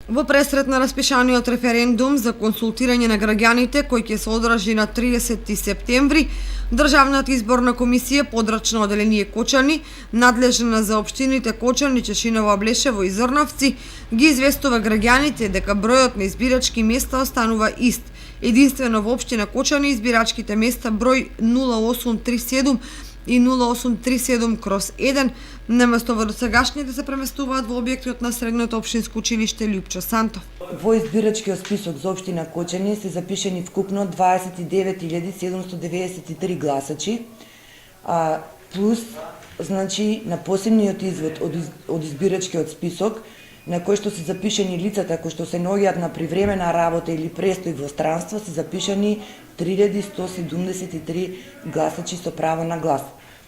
Во пресрет на распишаниот референдум за консултирање на граѓаните кој ќе се одржи на 30 септември, Државната изборна комисија подрачно оделение Кочани, надлежна за општините Кочани, Чешиново, Аблешево и Зрновци, ги известува граѓаните дека бројот на избирачки места останува ист. Единствено во општина Кочани избирачките места број 0837 и 0837/1 наместо во досегашните се преместуваат во објектот на Средното општинско училиште Лјупчо Сантов. Во избирачкиот список за општина Кочани се запишани вкупно 29.793 гласачи, плюс на посебниот извод од избирачкиот список на кој што се запишани лицата кои што се наоѓаат на привремена работа или престој во странство се запишани 3173 гласачи со право на глас.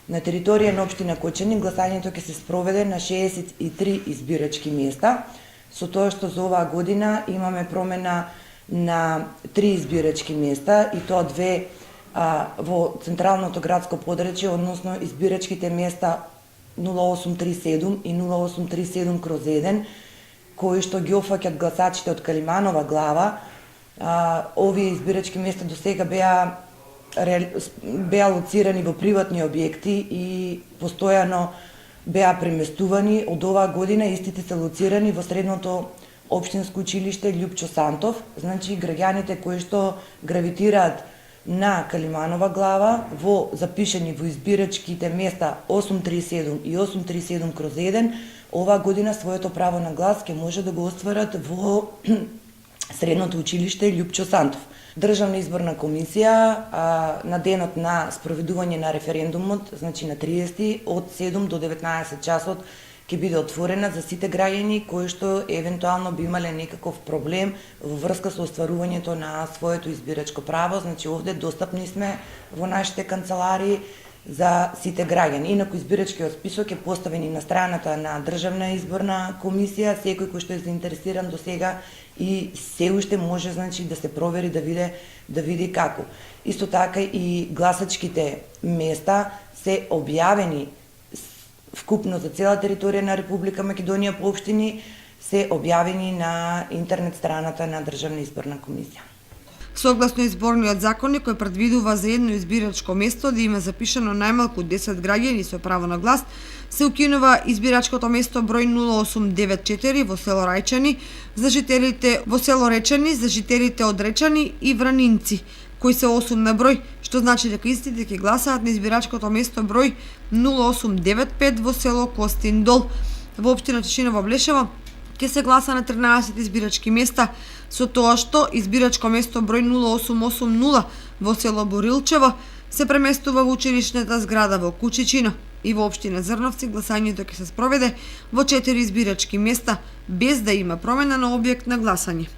На територија на општина Кочани гласањето ќе се спроведе на 63 избирачки места, со тоа што за оваа година имаме промена на 3 избирачки места и тоа 2 во централното градско подрачје, односно избирачките места 0837 и 0837/1, кои што ги опфаќаат гласачите од Калиманова глава. Овие избирачки места до сега беа лоцирани во приватни објекти и постојано беа преместувани. Од оваа година истите се лоцирани во Средното општинско училиште Лјупчо Сантов. Значи, граѓаните кои што гравитираат на Калиманова глава, запишани во избирачките места 837 и 837/1, оваа година своето право на глас ќе може да го остварат во Средното училиште Лјупчо Сантов. Државна изборна комисија на денот на спроведување на референдумот, значи на 30 од 7 до 19 часот ќе биде отворена за сите граѓани кои што евентуално би имале некаков проблем во врска со остварувањето на своето избирачко право. Значи овде достапни сме во нашите канцеларии за сите граѓани. Инаку избирачкиот список е поставен и на страната на Државна изборна комисија, секој кој што е заинтересиран до сега и се уште може да се провери да види како. Исто така и гласачките места се објавени вкупно за цела територија на Република Македонија по општини, се објавени на интернет страната на Државна изборна комисија. Согласно изборниот законник кој предвидува за едно избирачко место да има запишано најмалку 10 граѓани со право на глас, се укинува избирачкото место број 0894 во село Рајчани за жителите од Речани и Вранинци, кои се 8 на број, што значи дека истите ќе гласаат на избирачкото место број 0895 во село Костиндол. Во општина Чешиново, Аблешево ќе се гласа на 13 избирачки места, со тоа што избирачко место број 0880 во село Борилчево се преместува во училишната зграда во Кучичино и во општина Зрновци гласањето ќе се спроведе во 4 избирачки места без да има промена на објект на гласање.